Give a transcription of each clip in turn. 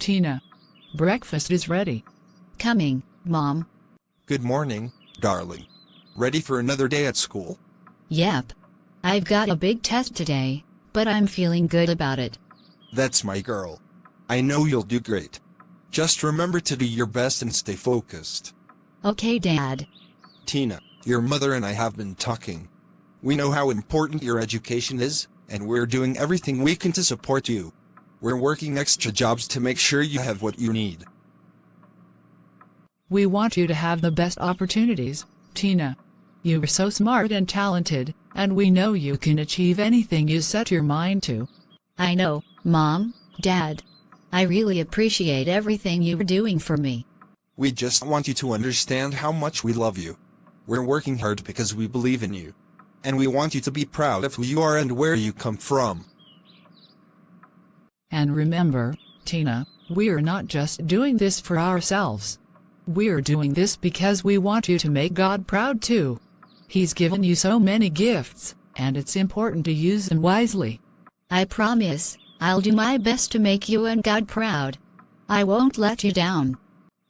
Tina. Breakfast is ready. Coming, Mom. Good morning, darling. Ready for another day at school? Yep. I've got a big test today, but I'm feeling good about it. That's my girl. I know you'll do great. Just remember to do your best and stay focused. Okay, Dad. Tina, your mother and I have been talking. We know how important your education is, and we're doing everything we can to support you. We're working extra jobs to make sure you have what you need. We want you to have the best opportunities, Tina. You are so smart and talented, and we know you can achieve anything you set your mind to. I know, Mom, Dad. I really appreciate everything you're doing for me. We just want you to understand how much we love you. We're working hard because we believe in you. And we want you to be proud of who you are and where you come from. And remember, Tina, we're not just doing this for ourselves. We're doing this because we want you to make God proud too. He's given you so many gifts, and it's important to use them wisely. I promise, I'll do my best to make you and God proud. I won't let you down.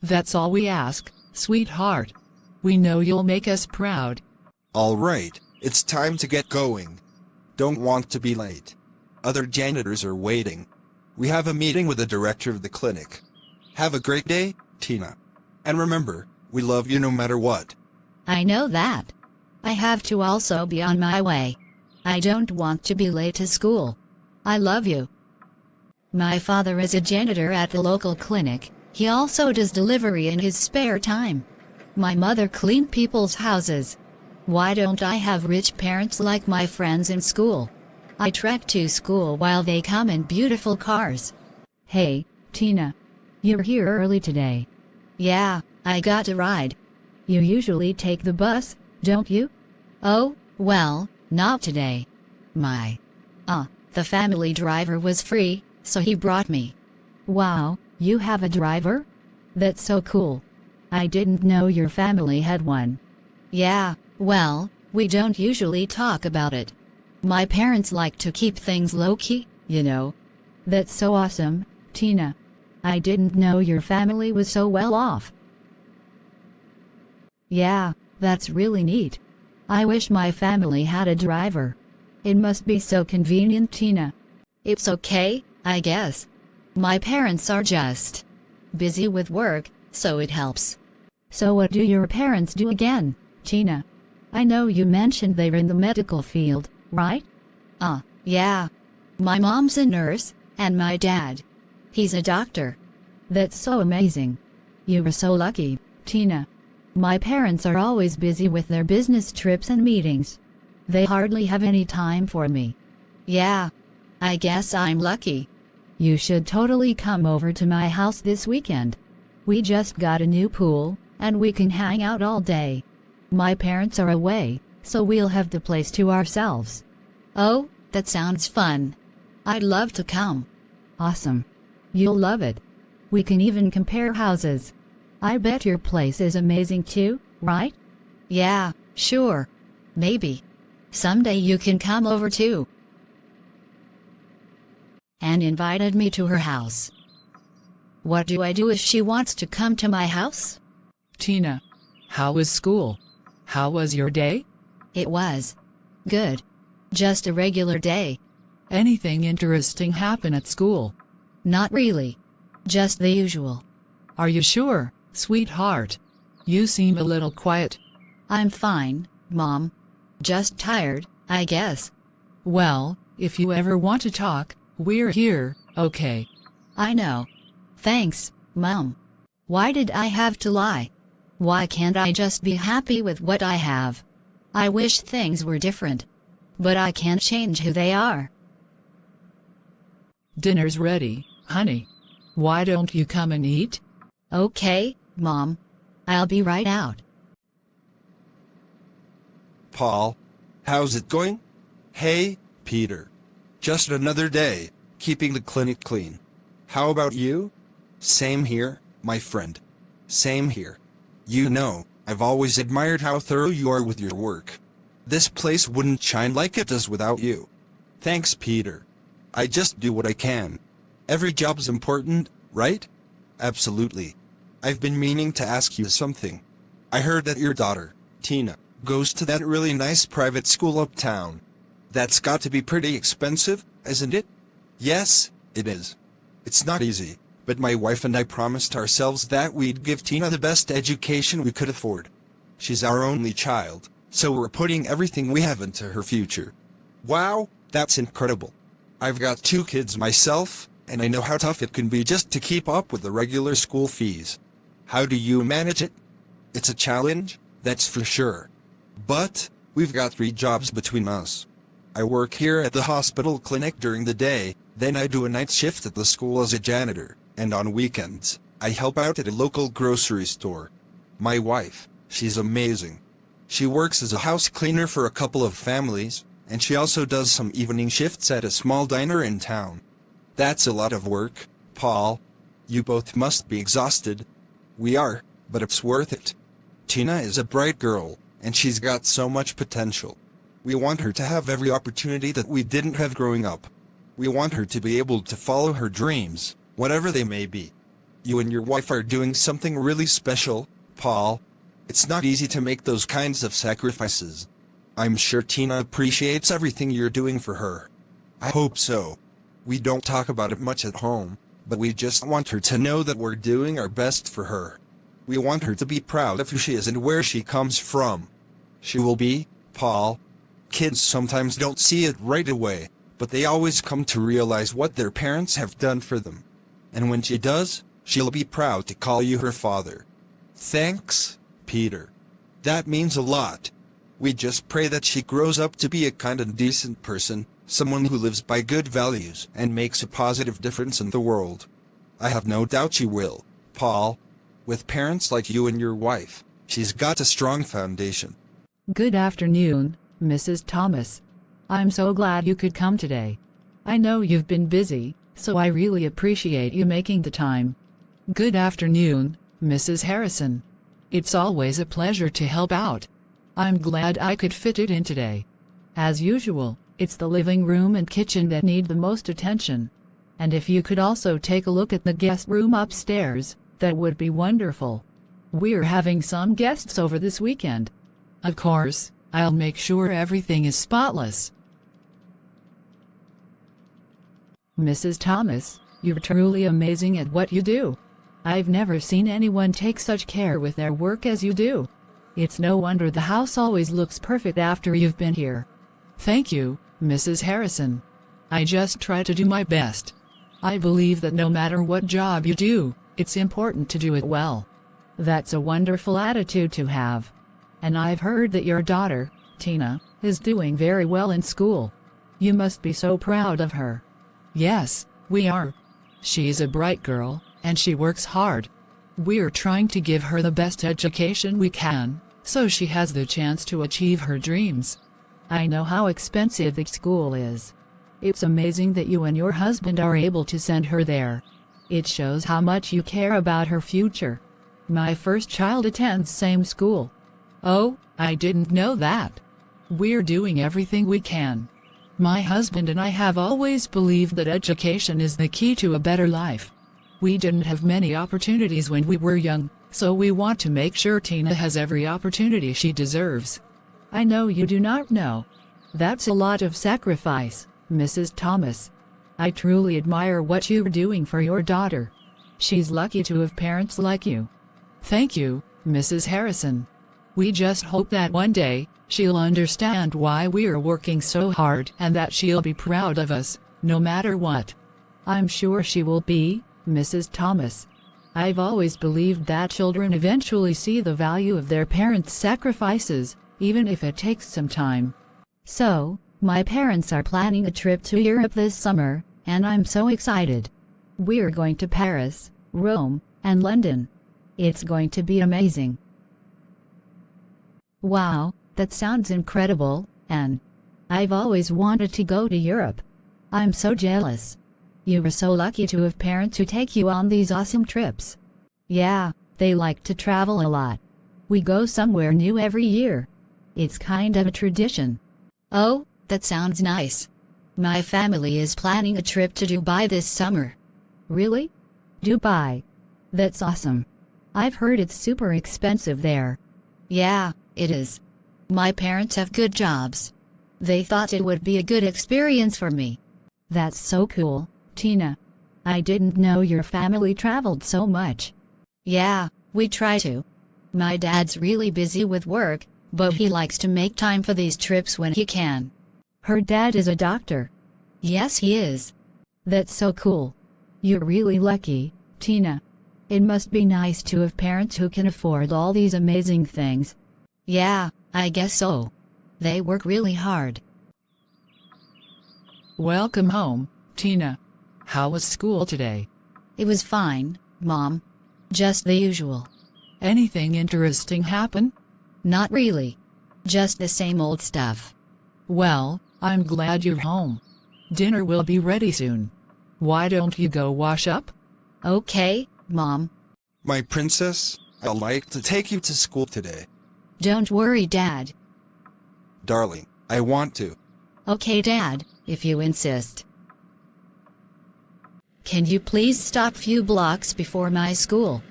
That's all we ask, sweetheart. We know you'll make us proud. All right, it's time to get going. Don't want to be late. Other janitors are waiting. We have a meeting with the director of the clinic. Have a great day, Tina. And remember, we love you no matter what. I know that. I have to also be on my way. I don't want to be late to school. I love you. My father is a janitor at the local clinic. He also does delivery in his spare time. My mother cleans people's houses. Why don't I have rich parents like my friends in school? I trek to school while they come in beautiful cars. Hey, Tina. You're here early today. Yeah, I got a ride. You usually take the bus, don't you? Oh, well, not today. The family driver was free, so he brought me. Wow, you have a driver? That's so cool. I didn't know your family had one. Yeah, well, we don't usually talk about it. My parents like to keep things low-key, you know. That's so awesome, Tina. I didn't know your family was so well off. Yeah, that's really neat. I wish my family had a driver. It must be so convenient, Tina. It's okay, I guess. My parents are just busy with work, so it helps. So what do your parents do again, Tina? I know you mentioned they're in the medical field, right? Yeah. My mom's a nurse, and my dad, he's a doctor. That's so amazing. You are so lucky, Tina. My parents are always busy with their business trips and meetings. They hardly have any time for me. Yeah, I guess I'm lucky. You should totally come over to my house this weekend. We just got a new pool, and we can hang out all day. My parents are away, so we'll have the place to ourselves. Oh, that sounds fun. I'd love to come. Awesome. You'll love it. We can even compare houses. I bet your place is amazing too, right? Yeah, sure. Maybe. Someday you can come over too. And invited me to her house. What do I do if she wants to come to my house? Tina, how was school? How was your day? It was good. Just a regular day. Anything interesting happen at school? Not really. Just the usual. Are you sure, sweetheart? You seem a little quiet. I'm fine, Mom. Just tired, I guess. Well, if you ever want to talk, we're here, okay? I know. Thanks, Mom. Why did I have to lie? Why can't I just be happy with what I have? I wish things were different. But I can't change who they are. Dinner's ready, honey. Why don't you come and eat? Okay, Mom. I'll be right out. Paul, how's it going? Hey, Peter. Just another day, keeping the clinic clean. How about you? Same here, my friend. Same here. You know, I've always admired how thorough you are with your work. This place wouldn't shine like it does without you. Thanks, Peter. I just do what I can. Every job's important, right? Absolutely. I've been meaning to ask you something. I heard that your daughter, Tina, goes to that really nice private school uptown. That's got to be pretty expensive, isn't it? Yes, it is. It's not easy, but my wife and I promised ourselves that we'd give Tina the best education we could afford. She's our only child, so we're putting everything we have into her future. Wow, that's incredible. I've got 2 kids myself, and I know how tough it can be just to keep up with the regular school fees. How do you manage it? It's a challenge, that's for sure. But we've got 3 jobs between us. I work here at the hospital clinic during the day, then I do a night shift at the school as a janitor, and on weekends, I help out at a local grocery store. My wife, she's amazing. She works as a house cleaner for a couple of families, and she also does some evening shifts at a small diner in town. That's a lot of work, Paul. You both must be exhausted. We are, but it's worth it. Tina is a bright girl, and she's got so much potential. We want her to have every opportunity that we didn't have growing up. We want her to be able to follow her dreams, whatever they may be. You and your wife are doing something really special, Paul. It's not easy to make those kinds of sacrifices. I'm sure Tina appreciates everything you're doing for her. I hope so. We don't talk about it much at home, but we just want her to know that we're doing our best for her. We want her to be proud of who she is and where she comes from. She will be, Paul. Kids sometimes don't see it right away, but they always come to realize what their parents have done for them. And when she does, she'll be proud to call you her father. Thanks, Peter. That means a lot. We just pray that she grows up to be a kind and decent person, someone who lives by good values and makes a positive difference in the world. I have no doubt she will, Paul. With parents like you and your wife, she's got a strong foundation. Good afternoon, Mrs. Thomas. I'm so glad you could come today. I know you've been busy, so I really appreciate you making the time. Good afternoon, Mrs. Harrison. It's always a pleasure to help out. I'm glad I could fit it in today. As usual, it's the living room and kitchen that need the most attention. And if you could also take a look at the guest room upstairs, that would be wonderful. We're having some guests over this weekend. Of course, I'll make sure everything is spotless. Mrs. Thomas, you're truly amazing at what you do. I've never seen anyone take such care with their work as you do. It's no wonder the house always looks perfect after you've been here. Thank you, Mrs. Harrison. I just try to do my best. I believe that no matter what job you do, it's important to do it well. That's a wonderful attitude to have. And I've heard that your daughter, Tina, is doing very well in school. You must be so proud of her. Yes, we are. She's a bright girl, and she works hard. We're trying to give her the best education we can, so she has the chance to achieve her dreams. I know how expensive the school is. It's amazing that you and your husband are able to send her there. It shows how much you care about her future. My first child attends same school. Oh, I didn't know that. We're doing everything we can. My husband and I have always believed that education is the key to a better life. We didn't have many opportunities when we were young, so we want to make sure Tina has every opportunity she deserves. I know you do not know. That's a lot of sacrifice, Mrs. Thomas. I truly admire what you're doing for your daughter. She's lucky to have parents like you. Thank you, Mrs. Harrison. We just hope that one day, she'll understand why we're working so hard and that she'll be proud of us, no matter what. I'm sure she will be, Mrs. Thomas. I've always believed that children eventually see the value of their parents' sacrifices, even if it takes some time. So, my parents are planning a trip to Europe this summer, and I'm so excited. We're going to Paris, Rome, and London. It's going to be amazing. Wow, that sounds incredible, and I've always wanted to go to Europe. I'm so jealous. You are so lucky to have parents who take you on these awesome trips. Yeah, they like to travel a lot. We go somewhere new every year. It's kind of a tradition. Oh, that sounds nice. My family is planning a trip to Dubai this summer. Really? Dubai. That's awesome. I've heard it's super expensive there. Yeah, it is. My parents have good jobs. They thought it would be a good experience for me. That's so cool, Tina. I didn't know your family traveled so much. Yeah, we try to. My dad's really busy with work, but he likes to make time for these trips when he can. Her dad is a doctor. Yes, he is. That's so cool. You're really lucky, Tina. It must be nice to have parents who can afford all these amazing things. Yeah, I guess so. They work really hard. Welcome home, Tina. How was school today? It was fine, Mom. Just the usual. Anything interesting happen? Not really. Just the same old stuff. Well, I'm glad you're home. Dinner will be ready soon. Why don't you go wash up? Okay, Mom. My princess, I'd like to take you to school today. Don't worry, Dad. Darling, I want to. Okay, Dad, if you insist. Can you please stop few blocks before my school?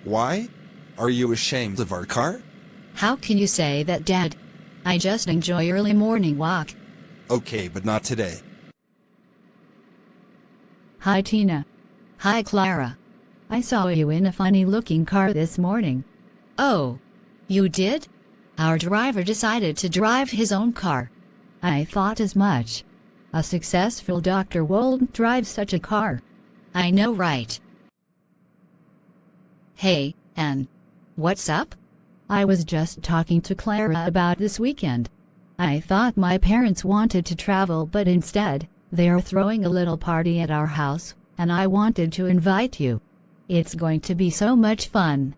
Why? Are you ashamed of our car? How can you say that, Dad? I just enjoy early morning walk. Okay, but not today. Hi, Tina. Hi, Clara. I saw you in a funny-looking car this morning. Oh, you did? Our driver decided to drive his own car. I thought as much. A successful doctor won't drive such a car. I know, right? Hey, Anne. What's up? I was just talking to Clara about this weekend. I thought my parents wanted to travel, but instead, they are throwing a little party at our house, and I wanted to invite you. It's going to be so much fun.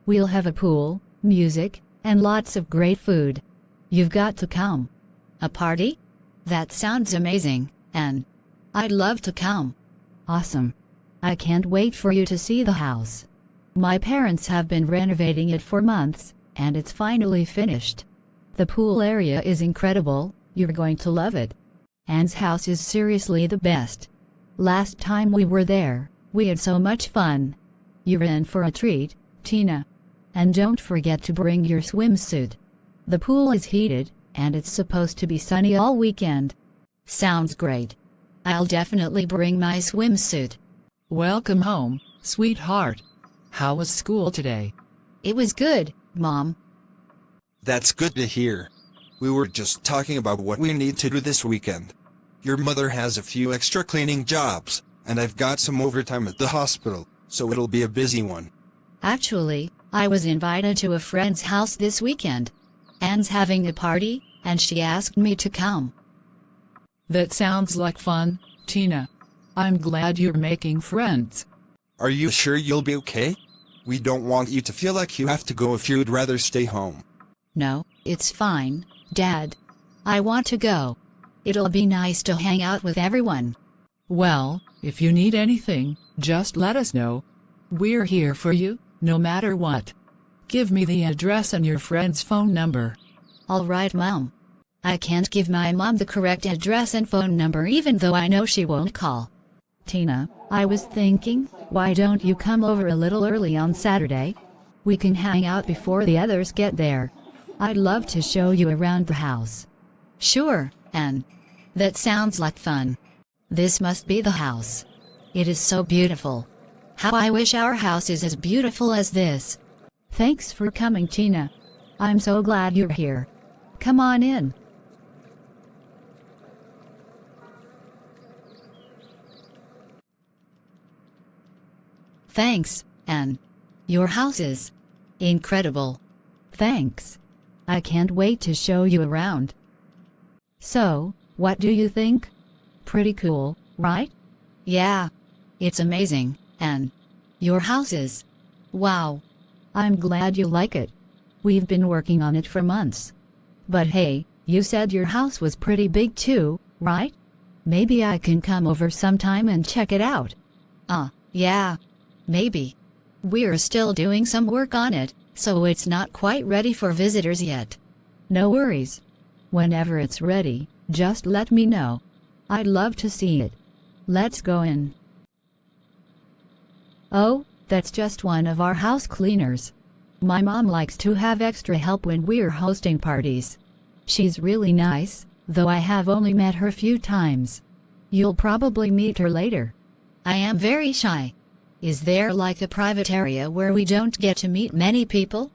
We'll have a pool, music, and lots of great food. You've got to come. A party? That sounds amazing, Anne. I'd love to come. Awesome. I can't wait for you to see the house. My parents have been renovating it for months, and it's finally finished. The pool area is incredible. You're going to love it. Anne's house is seriously the best. Last time we were there, we had so much fun. You're in for a treat, Tina. And don't forget to bring your swimsuit. The pool is heated, and it's supposed to be sunny all weekend. Sounds great. I'll definitely bring my swimsuit. Welcome home, sweetheart. How was school today? It was good, Mom. That's good to hear. We were just talking about what we need to do this weekend. Your mother has a few extra cleaning jobs, and I've got some overtime at the hospital, so it'll be a busy one. Actually, I was invited to a friend's house this weekend. Anne's having a party, and she asked me to come. That sounds like fun, Tina. I'm glad you're making friends. Are you sure you'll be okay? We don't want you to feel like you have to go if you'd rather stay home. No, it's fine, Dad. I want to go. It'll be nice to hang out with everyone. Well, if you need anything, just let us know. We're here for you, no matter what. Give me the address and your friend's phone number. All right, Mom. I can't give my mom the correct address and phone number even though I know she won't call. Tina, I was thinking, why don't you come over a little early on Saturday? We can hang out before the others get there. I'd love to show you around the house. Sure, Anne. That sounds like fun. This must be the house. It is so beautiful. How I wish our house is as beautiful as this. Thanks for coming, Tina. I'm so glad you're here. Come on in. Thanks, Anne. Your house is incredible. Thanks. I can't wait to show you around. So, what do you think? Pretty cool, right? Yeah. It's amazing, Anne. Your house is. Wow. I'm glad you like it. We've been working on it for months. But hey, you said your house was pretty big too, right? Maybe I can come over sometime and check it out. Yeah. Maybe. We're still doing some work on it, so it's not quite ready for visitors yet. No worries. Whenever it's ready, just let me know. I'd love to see it. Let's go in. Oh, that's just one of our house cleaners. My mom likes to have extra help when we're hosting parties. She's really nice, though I have only met her a few times. You'll probably meet her later. I am very shy. Is there like a private area where we don't get to meet many people?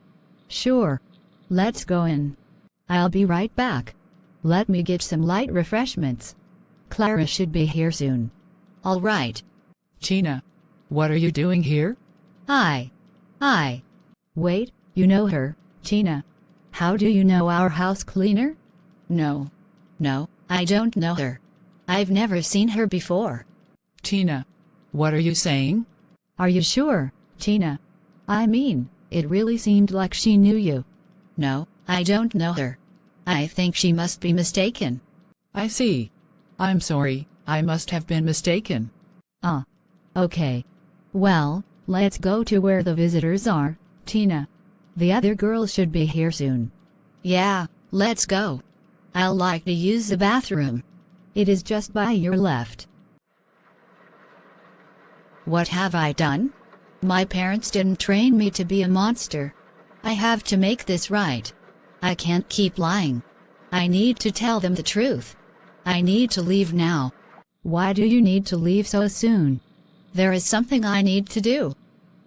Sure. Let's go in. I'll be right back. Let me get some light refreshments. Clara should be here soon. All right. Tina, what are you doing here? Hi. Wait, you know her, Tina. How do you know our house cleaner? No, I don't know her. I've never seen her before. Tina, what are you saying? Are you sure, Tina? I mean, it really seemed like she knew you. No, I don't know her. I think she must be mistaken. I see. I'm sorry, I must have been mistaken. Okay. Well, let's go to where the visitors are, Tina. The other girls should be here soon. Yeah, let's go. I'll like to use the bathroom. It is just by your left. What have I done? My parents didn't train me to be a monster. I have to make this right. I can't keep lying. I need to tell them the truth. I need to leave now. Why do you need to leave so soon? There is something I need to do.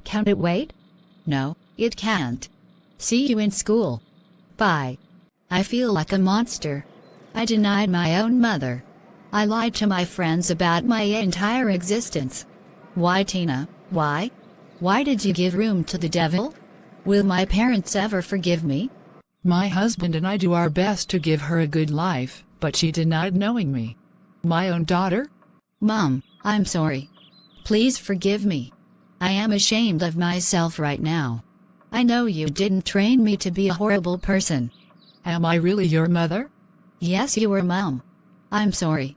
Can it wait? No, it can't. See you in school. Bye. I feel like a monster. I denied my own mother. I lied to my friends about my entire existence. Why, Tina? Why? Why did you give room to the devil? Will my parents ever forgive me? My husband and I do our best to give her a good life, but she denied knowing me. My own daughter? Mom, I'm sorry. Please forgive me. I am ashamed of myself right now. I know you didn't train me to be a horrible person. Am I really your mother? Yes, you were, Mom. I'm sorry.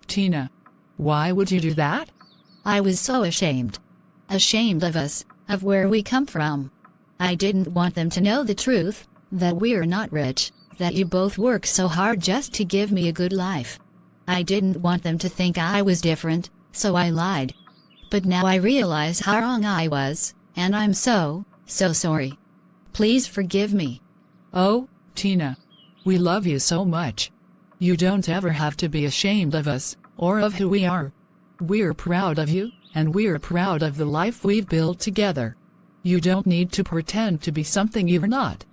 Tina, why would you do that? I was so ashamed. Ashamed of us, of where we come from. I didn't want them to know the truth, that we're not rich, that you both work so hard just to give me a good life. I didn't want them to think I was different, so I lied. But now I realize how wrong I was, and I'm so sorry. Please forgive me. Oh, Tina, we love you so much. You don't ever have to be ashamed of us, or of who we are. We're proud of you, and we're proud of the life we've built together. You don't need to pretend to be something you're not.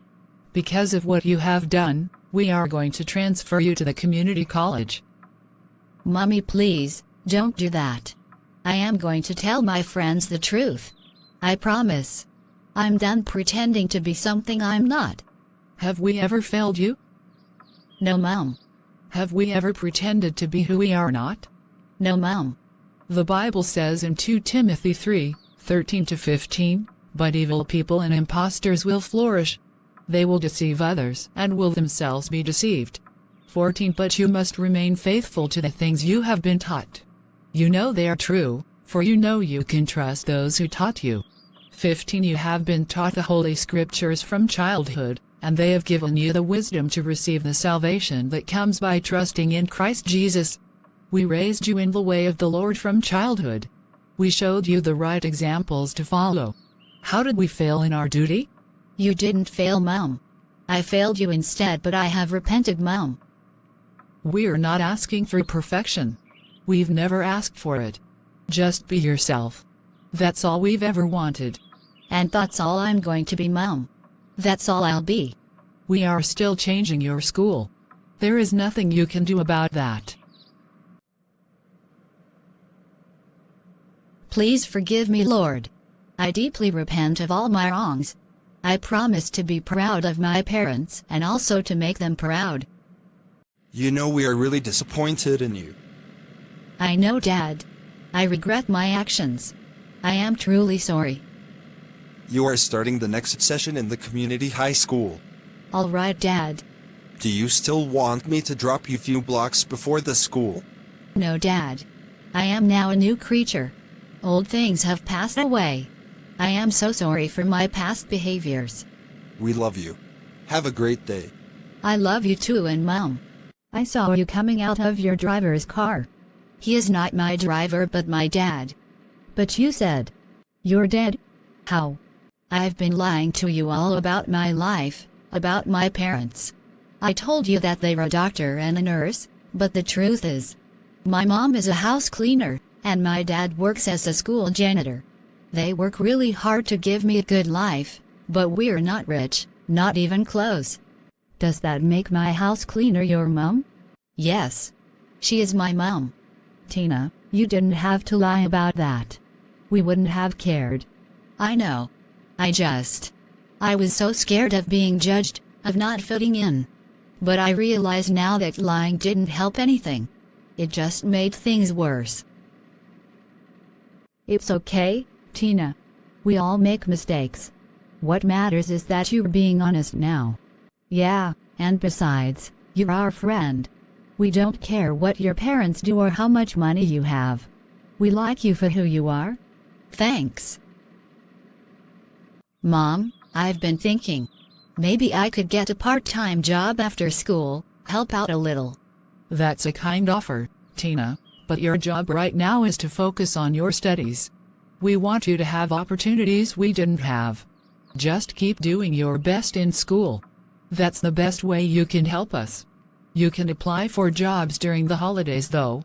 Because of what you have done, we are going to transfer you to the community college. Mommy, please, don't do that. I am going to tell my friends the truth. I promise. I'm done pretending to be something I'm not. Have we ever failed you? No, Mom. Have we ever pretended to be who we are not? No, Mom. The Bible says in 2 Timothy 3:13-15, "But evil people and impostors will flourish. They will deceive others and will themselves be deceived." 14 But you must remain faithful to the things you have been taught. You know they are true, for you know you can trust those who taught you. 15 You have been taught the Holy Scriptures from childhood, and they have given you the wisdom to receive the salvation that comes by trusting in Christ Jesus. We raised you in the way of the Lord from childhood. We showed you the right examples to follow. How did we fail in our duty? You didn't fail, Mom. I failed you instead, but I have repented, Mom. We're not asking for perfection. We've never asked for it. Just be yourself. That's all we've ever wanted. And that's all I'm going to be, Mom. That's all I'll be. We are still changing your school. There is nothing you can do about that. Please forgive me, Lord. I deeply repent of all my wrongs. I promise to be proud of my parents and also to make them proud. You know we are really disappointed in you. I know, Dad. I regret my actions. I am truly sorry. You are starting the next session in the community high school. All right, Dad. Do you still want me to drop you a few blocks before the school? No, Dad. I am now a new creature. Old things have passed away. I am so sorry for my past behaviors. We love you. Have a great day. I love you too, and Mom. I saw you coming out of your driver's car. He is not my driver but my dad. But you said, You're dead? How? I've been lying to you all about my life, about my parents. I told you that they were a doctor and a nurse, but the truth is, my mom is a house cleaner, and my dad works as a school janitor. They work really hard to give me a good life, but we're not rich, not even close. Does that make my house cleaner your mom? Yes. She is my mom. Tina, you didn't have to lie about that. We wouldn't have cared. I know. I was so scared of being judged, of not fitting in. But I realize now that lying didn't help anything. It just made things worse. It's okay, Tina. We all make mistakes. What matters is that you're being honest now. Yeah, and besides, you're our friend. We don't care what your parents do or how much money you have. We like you for who you are. Thanks. Mom, I've been thinking. Maybe I could get a part-time job after school, help out a little. That's a kind offer, Tina, but your job right now is to focus on your studies. We want you to have opportunities we didn't have. Just keep doing your best in school. That's the best way you can help us. You can apply for jobs during the holidays though.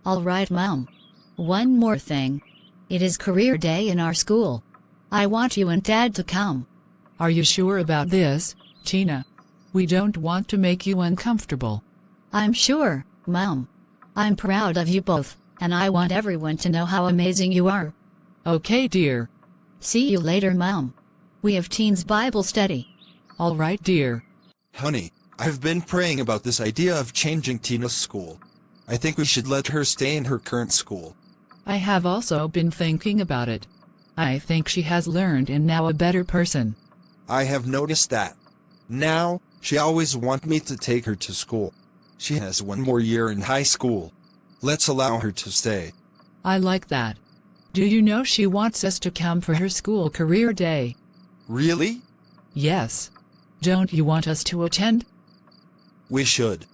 All right, Mom. One more thing. It is career day in our school. I want you and Dad to come. Are you sure about this, Tina? We don't want to make you uncomfortable. I'm sure, Mom. I'm proud of you both, and I want everyone to know how amazing you are. Okay, dear. See you later, Mom. We have teens Bible study. All right, dear. Honey, I've been praying about this idea of changing Tina's school. I think we should let her stay in her current school. I have also been thinking about it. I think she has learned and now a better person. I have noticed that. Now, she always wants me to take her to school. She has one more year in high school. Let's allow her to stay. I like that. Do you know she wants us to come for her school career day? Really? Yes. Don't you want us to attend? We should.